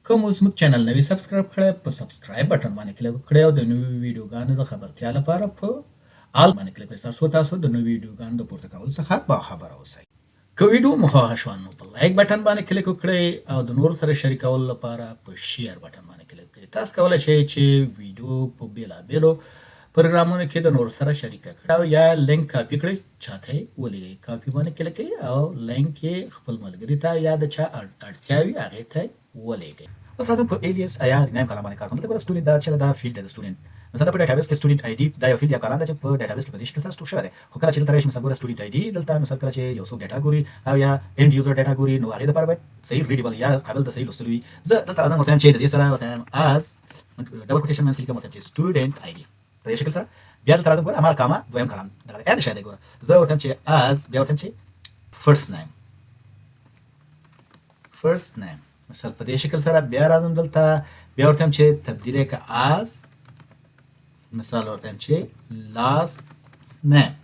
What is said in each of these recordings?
کوم اوس موږ چینل نوی سبسکرایب کړئ په سبسکرایب بټن باندې کلیک وکړئ او د نویو ویډیوګانو د خبرتیا لپاره په آل باندې کلیک وکړئ ترڅو د نویو ویډیوګانو د پورته کولو څخه باخبره اوسئ. که ویډیو مو خوښه شوه نو په لایک بټن باندې کلیک وکړئ او د نورو سره شریکولو لپاره په شیر بټن باندې کلیک وکړئ. تاسو کولی شئ چې ویډیو په بېلابېلو پروګرامونو کې د نورو سره شریکه کړئ او یا لینک کاپي کړئ چاته یې ولېږئ. کاپي باندې کلیک کړئ او لینک یې خپل ملګري ته یا د چا اړتیا وي هغې ته ولېږئ. اوس راځم په alias یا rename کالم باندې کار کوم. دلته ګوره student دا چې دا فیلډ دی د student. مثلا په ډیټابیس کې student ID دا یو فیلډ یا کالم دی چې په ډیټابیس کې په دې شکل سره سټور شوی دی. خو کله چې دلته راشي مثلا ګوره student ID دلته مثلا کله چې یو څوک ډیټا ګوري او یا end user ډیټا ګوري نو هغې دپاره باید صحیح readable یا قابل د صحیح لوستلو وي. زه دلته راځم ورته وایم چې د دې سره ورته وایم as ډبل کوټیشن منځ کې لیکم ورته وایم چې student ID په دې شکل سره. بیا دلته راځم ګوره هماغه کامه دویم کالم دغه end شی دی ګوره. زه ورته وایم چې as بیا ورته وایم چې first name مثلا په دې شکل سره. بیا راځم دلته بیا ورته وایم چې تبدیل یې که as مثال ورته وایم چې last name.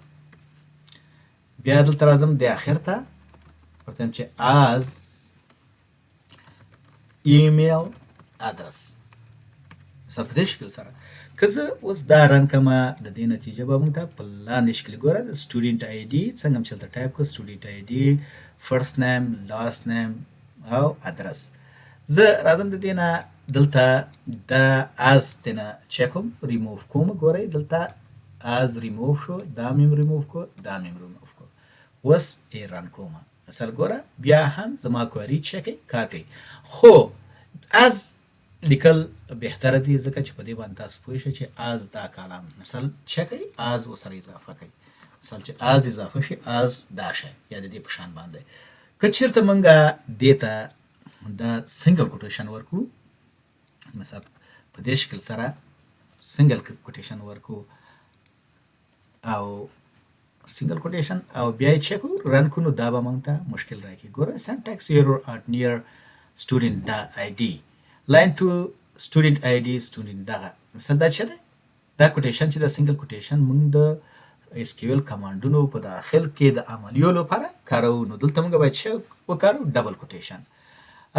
بیا دلته راځم د اخر ته ورته وایم چې as email address مثلا په دې شکل سره. که زه اوس دا رن کړمه د دې نتیجه به موږ ته په لاندې شکل ګوره د student ID څنګه هم چې هلته ټایپ کړو student ID first name last name او ادرس. زه راځم د دې نه دلته د as دې نه چک کوم ریموف کوم. ګورئ دلته as ریموف شو دا مې ریموف کو دا مې ریموف کو. اوس یې رن کوم مثلا ګوره بیا هم زما کواري چکې کار کوي. خو as لیکل بهتره دي ځکه چې په دې باندې تاسو پوه شئ چې as دا کالم مثلا چکئ as ورسره اضافه کوئ. مثلا چې as اضافه شي as دا شی یا د دې په شان باندې. که چېرته موږ دې ته دا سنګل کوټیشن ورکو مثلا په دې شکل سره سنګل کوټیشن ورکو او سنګل کوټیشن او بیا یې چک رن کړو نو دا به موږ ته مشکل راکړي. ګوره syntax error at near student ID line to student ID student دغه مثلا دا څه دی دا کوټیشن چې دا سنګل کوټیشن موږ د SQL کمانډونو په داخل کې د عملیو لپاره کارو نو دلته موږ باید څه وکارو ډبل کوټیشن.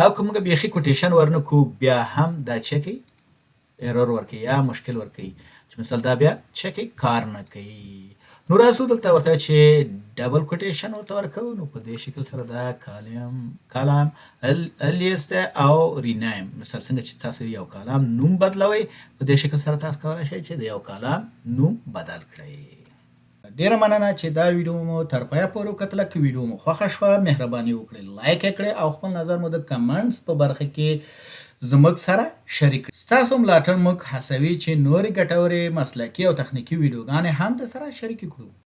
او که موږ بیخي کوټیشن ورنه کو بیا هم دا چکې ایرور ورکوي یا مشکل ورکوي چې مثلا دا بیا چکې کار نه کوي. نو راځو دلته ورته چې ډبل کوټیشن ورته ورکوو نو په دې شکل سره دا کالم alias دی او rename مثلا څنګه چې تاسو یو کالم نوم بدلوئ په دې شکل سره تاسو کولی شئ چې د یو کالم نوم بدل کړئ. ډیره مننه چې دا ویډیو مو تر پایه پورې وکتله. که ویډیو مو خوښه شوه مهرباني وکړئ لایک یې کړئ او خپل نظر مو د کمنټس په برخه کې زموږ سره شریک کړئ. ستاسو ملاتړ موږ هڅوي چې نورې ګټورې مسلکي او تخنیکي ویډیوګانې هم درسره شریکې کړو.